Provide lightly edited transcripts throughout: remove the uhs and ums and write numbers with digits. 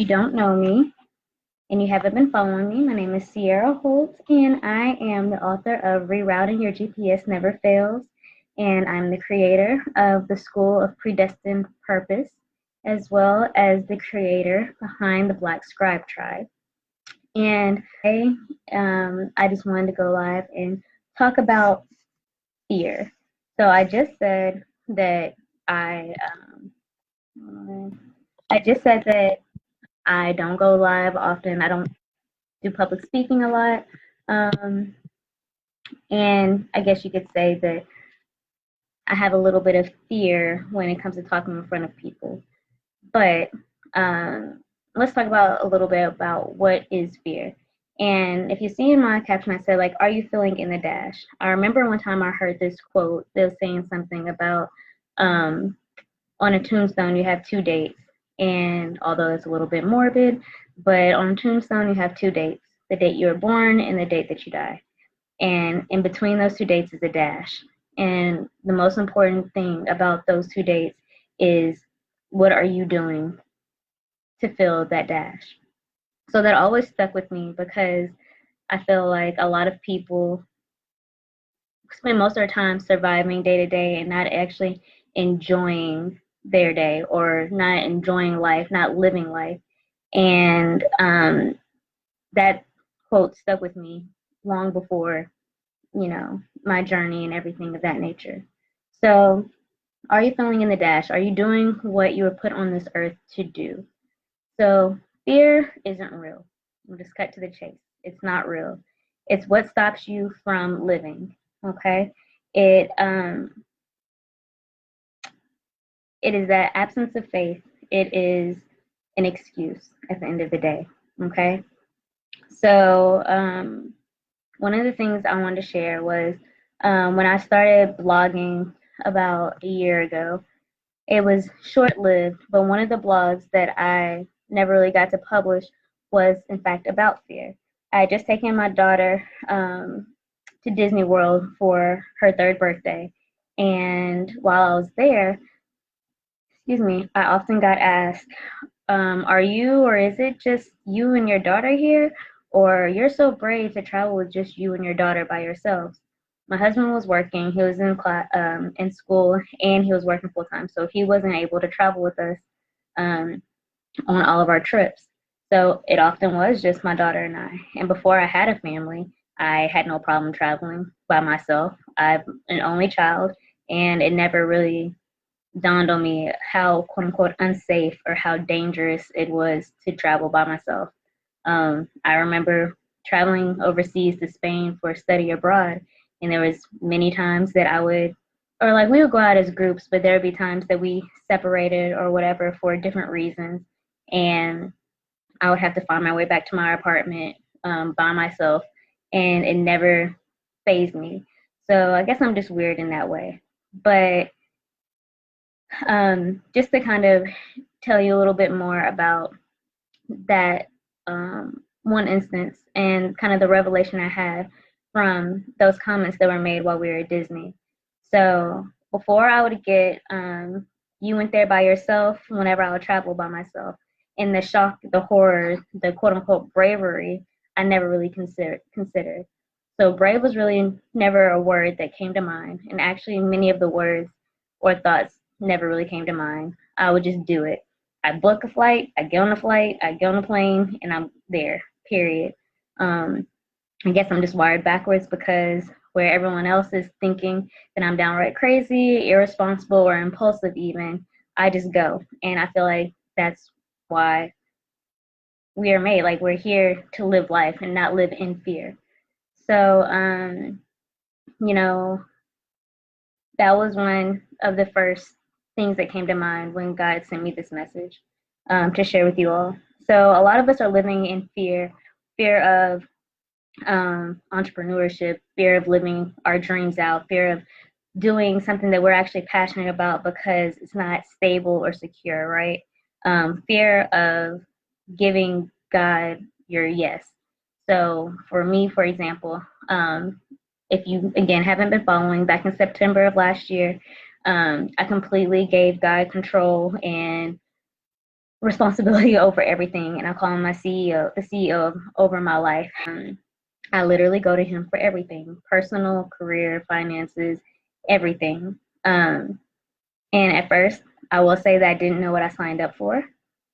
You don't know me and you haven't been following me, my name is Sierra Holt, and I am the author of Rerouting Your GPS Never Fails, and I'm the creator of the School of Predestined Purpose, as well as the creator behind the Black Scribe Tribe. And I just wanted to go live and talk about fear. So I just said that I I just said that I don't go live often. I don't do public speaking a lot. Um, and I guess you could say that I have a little bit of fear when it comes to talking in front of people. But let's talk about a little bit about what is fear. And if you see in my caption, I said, like, are you feeling in the dash? I remember one time I heard this quote. They were saying something about um, on a tombstone, you have two dates. And although it's a little bit morbid, but on a tombstone, you have two dates, the date you were born and the date that you die. And in between those two dates is a dash. And the most important thing about those two dates is what are you doing to fill that dash? So that always stuck with me because I feel like a lot of people spend most of their time surviving day to day and not actually enjoying their day or not enjoying life, not living life. And that quote stuck with me long before, my journey and everything of that nature. So, are you feeling in the dash? Are you doing what you were put on this earth to do? So, fear isn't real. We'll just cut to the chase. It's not real. It's what stops you from living. Okay? It um it is that absence of faith. It is an excuse at the end of the day. Okay? So, one of the things I wanted to share was when I started blogging about a year ago. It was short lived, but one of the blogs that I never really got to publish was, in fact, about fear. I had just taken my daughter to Disney World for her third birthday. And while I was there, excuse me, I often got asked, are you or is it just you and your daughter here? Or you're so brave to travel with just you and your daughter by yourselves. My husband was working, he was in school, and he was working full time, so he wasn't able to travel with us um, on all of our trips. So it often was just my daughter and I. And before I had a family, I had no problem traveling by myself. I'm an only child, and it never really dawned on me how quote unquote unsafe or how dangerous it was to travel by myself. I remember traveling overseas to Spain for study abroad, and there was many times that I would, or like we would go out as groups, but there would be times that we separated or whatever for different reasons, and I would have to find my way back to my apartment by myself, and it never fazed me. So I guess I'm just weird in that way. But just to kind of tell you a little bit more about that one instance and kind of the revelation I had from those comments that were made while we were at Disney. So before I would get, you went there by yourself whenever I would travel by myself. And the shock, the horror, the quote unquote bravery, I never really considered. So brave was really never a word that came to mind. And actually, many of the words or thoughts never really came to mind. I would just do it. I book a flight, I get on a flight, I get on a plane, and I'm there, period. Um, I guess I'm just wired backwards because where everyone else is thinking that I'm downright crazy, irresponsible, or impulsive, even, I just go. And I feel like that's why we are made. Like, we're here to live life and not live in fear. So, you know, that was one of the first things that came to mind when God sent me this message to share with you all. So a lot of us are living in fear of entrepreneurship, fear of living our dreams out, fear of doing something that we're actually passionate about because it's not stable or secure, right? Fear of giving God your yes. So for me, for example, if you again haven't been following, back in September of last year, I completely gave God control and responsibility over everything, and I call him my CEO, the CEO over my life. I literally go to him for everything, personal, career, finances, everything. And at first, I will say that I didn't know what I signed up for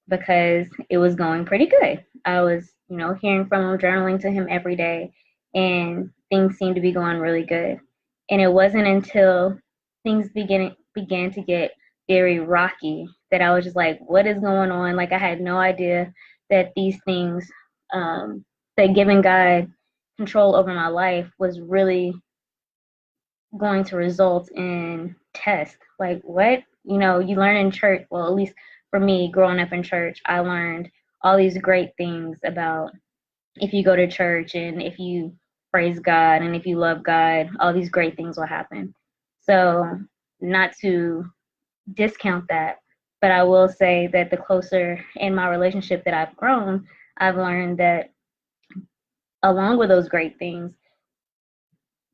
because it was going pretty good. I was, hearing from him, journaling to him every day, and things seemed to be going really good. And it wasn't until things began to get very rocky that I was just like, what is going on? Like, I had no idea that these things, that giving God control over my life was really going to result in tests. Like, what? You learn in church, well, at least for me, growing up in church, I learned all these great things about if you go to church and if you praise God and if you love God, all these great things will happen. So, not to discount that, but I will say that the closer in my relationship that I've grown, I've learned that along with those great things,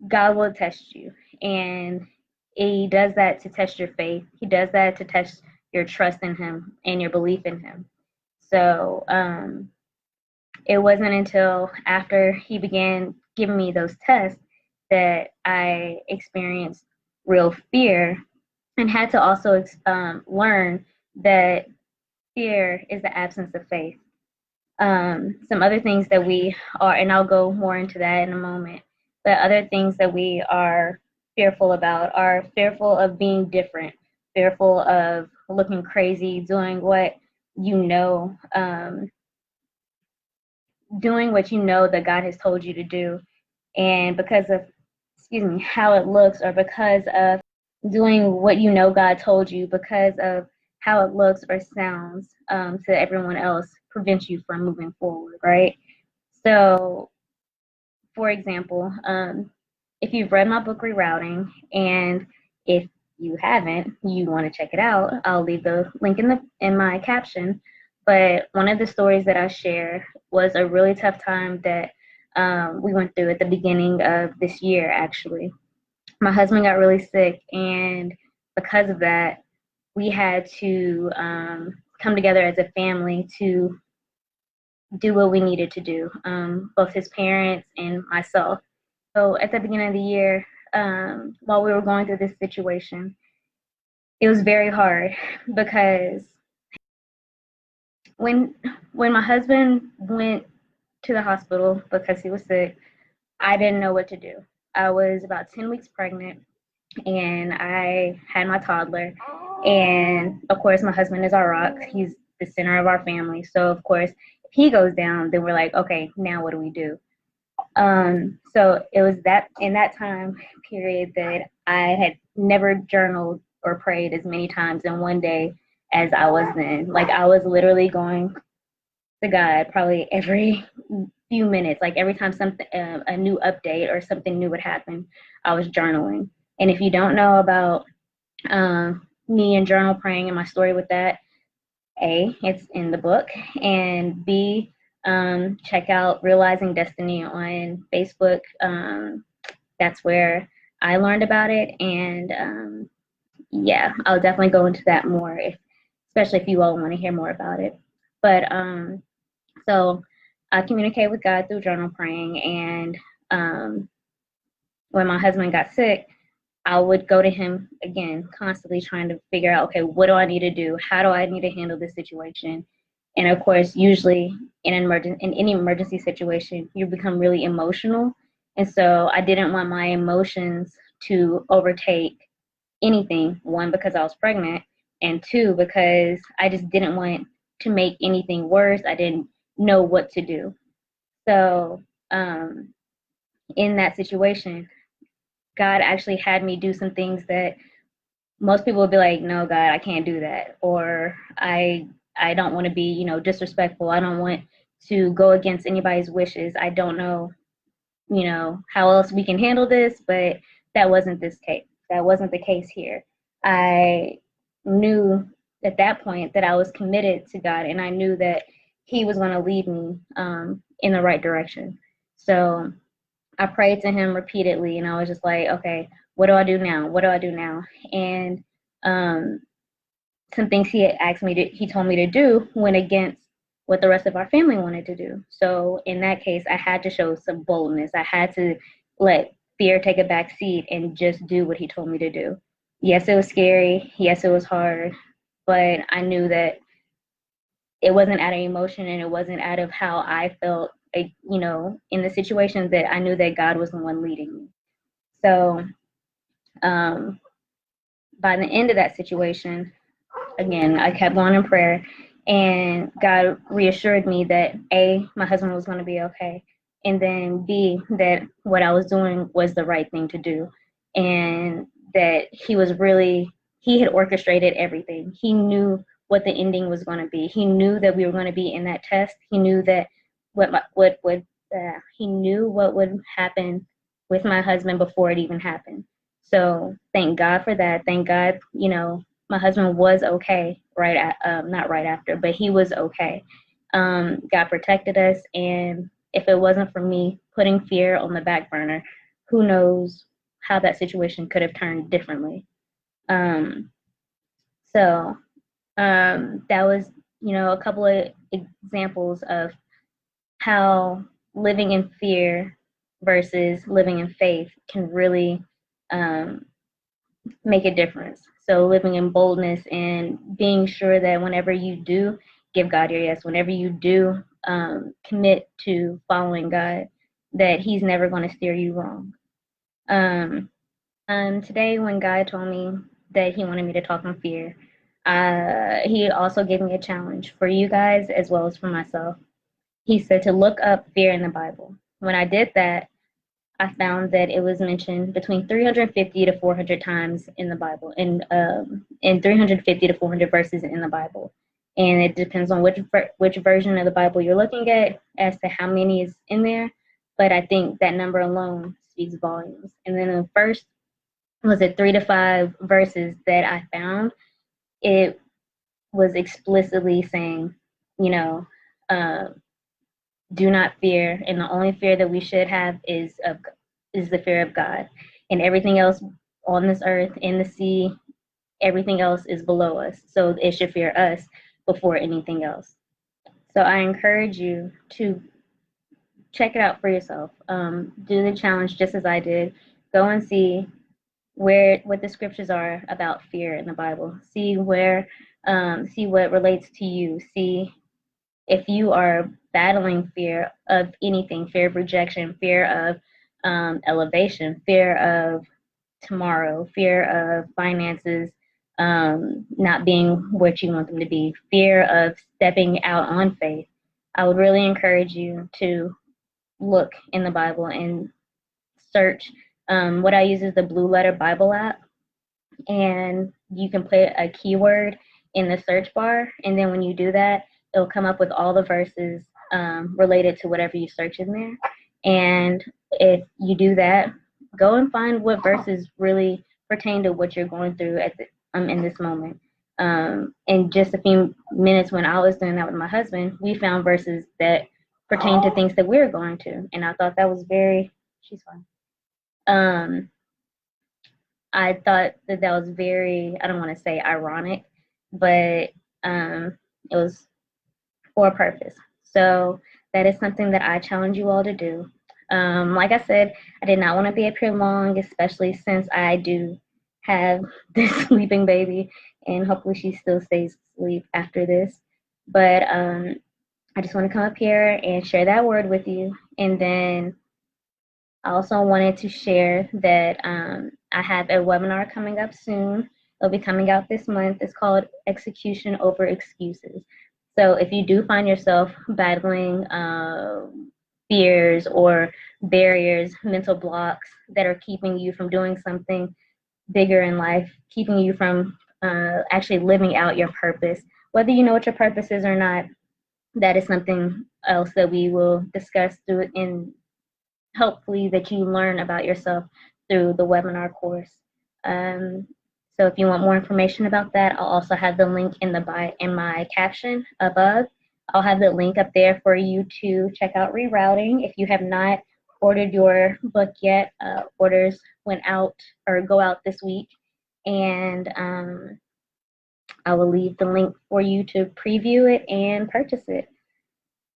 God will test you. And he does that to test your faith. He does that to test your trust in him and your belief in him. So it wasn't until after he began giving me those tests that I experienced real fear and had to also learn that fear is the absence of faith. Some other things that we are, and I'll go more into that in a moment, but other things that we are fearful about are fearful of being different, fearful of looking crazy, doing what you know, doing what you know that God has told you to do. And because of, how it looks, or because of doing what you know God told you, because of how it looks or sounds to everyone else, prevents you from moving forward, right? So, for example, if you've read my book Rerouting, and if you haven't, you want to check it out, I'll leave the link in my caption. But one of the stories that I share was a really tough time that we went through at the beginning of this year, actually. My husband got really sick, and because of that, we had to come together as a family to do what we needed to do, both his parents and myself. So at the beginning of the year, while we were going through this situation, it was very hard because when when my husband went to the hospital because he was sick, I didn't know what to do. I was about 10 weeks pregnant, and I had my toddler. And of course, my husband is our rock. He's the center of our family. So of course, if he goes down, then we're like, okay, now what do we do? So it was that in that time period that I had never journaled or prayed as many times in one day as I was then. Like, I was literally going to God probably every few minutes. Like, every time something, a new update or something new would happen, I was journaling. And if you don't know about me and journal praying and my story with that, A, it's in the book, and B, check out Realizing Destiny on Facebook. That's where I learned about it, and yeah, I'll definitely go into that more, especially if you all want to hear more about it. But so I communicate with God through journal praying, and when my husband got sick, I would go to him again, constantly trying to figure out, okay, what do I need to do? How do I need to handle this situation? And of course, usually in any emergency situation, you become really emotional. And so I didn't want my emotions to overtake anything. One, because I was pregnant, and two, because I just didn't want to make anything worse. I didn't know what to do. So in that situation, God actually had me do some things that most people would be like, no, God, I can't do that. Or I don't want to be, disrespectful. I don't want to go against anybody's wishes. I don't know, how else we can handle this, but that wasn't this case. That wasn't the case here. I knew at that point that I was committed to God, and I knew that he was going to lead me in the right direction. So I prayed to him repeatedly, and I was just like, okay, what do I do now? What do I do now? And some things he told me to do went against what the rest of our family wanted to do. So in that case, I had to show some boldness. I had to let fear take a back seat and just do what he told me to do. Yes, it was scary. Yes, it was hard, but I knew that it wasn't out of emotion and it wasn't out of how I felt, in the situations that I knew that God was the one leading me. So um, by the end of that situation, again, I kept going in prayer, and God reassured me that A, my husband was going to be okay, and then B, that what I was doing was the right thing to do, and that he had orchestrated everything. He knew what the ending was going to be. He knew that we were going to be in that test. He knew that he knew what would happen with my husband before it even happened. So thank God for that. Thank God, my husband was okay not right after, but he was okay. God protected us, and if it wasn't for me putting fear on the back burner, who knows how that situation could have turned differently. Um, so that was, a couple of examples of how living in fear versus living in faith can really um, make a difference. So living in boldness and being sure that whenever you do give God your yes, whenever you do commit to following God, that He's never going to steer you wrong. Today, when God told me that He wanted me to talk on fear, He also gave me a challenge for you guys as well as for myself. He said to look up fear in the Bible. When I did that, I found that it was mentioned between 350 to 400 times in the Bible, and 350 to 400 verses in the Bible. And it depends on which version of the Bible you're looking at as to how many is in there. But I think that number alone speaks volumes. And then the first was it 3 to 5 verses that I found. It was explicitly saying, you know, uh, do not fear, and the only fear that we should have is the fear of God, and everything else on this earth, in the sea, everything else is below us. So it should fear us before anything else. So I encourage you to check it out for yourself. Do the challenge just as I did. Go and see what the scriptures are about fear in the Bible. See see what relates to you. See if you are battling fear of anything, fear of rejection, fear of elevation, fear of tomorrow, fear of finances not being what you want them to be, fear of stepping out on faith, I would really encourage you to look in the Bible and search. What I use is the Blue Letter Bible app, and you can put a keyword in the search bar, and then when you do that, it'll come up with all the verses related to whatever you search in there. And if you do that, go and find what verses really pertain to what you're going through in this moment. In just a few minutes when I was doing that with my husband, we found verses that pertain to things that we're going to, and I thought that was she's fine. I thought that was very, I don't want to say ironic, but it was for a purpose. So that is something that I challenge you all to do. Like I said, I did not want to be up here long, especially since I do have this sleeping baby, and hopefully she still stays asleep after this. But I just want to come up here and share that word with you. And then I also wanted to share that I have a webinar coming up soon. It'll be coming out this month. It's called Execution Over Excuses. So if you do find yourself battling fears or barriers, mental blocks that are keeping you from doing something bigger in life, keeping you from actually living out your purpose, whether you know what your purpose is or not, that is something else that we will discuss through in hopefully that you learn about yourself through the webinar course. So if you want more information about that, I'll also have the link in my caption above. I'll have the link up there for you to check out Rerouting. If you have not ordered your book yet, orders went out or go out this week. And I will leave the link for you to preview it and purchase it.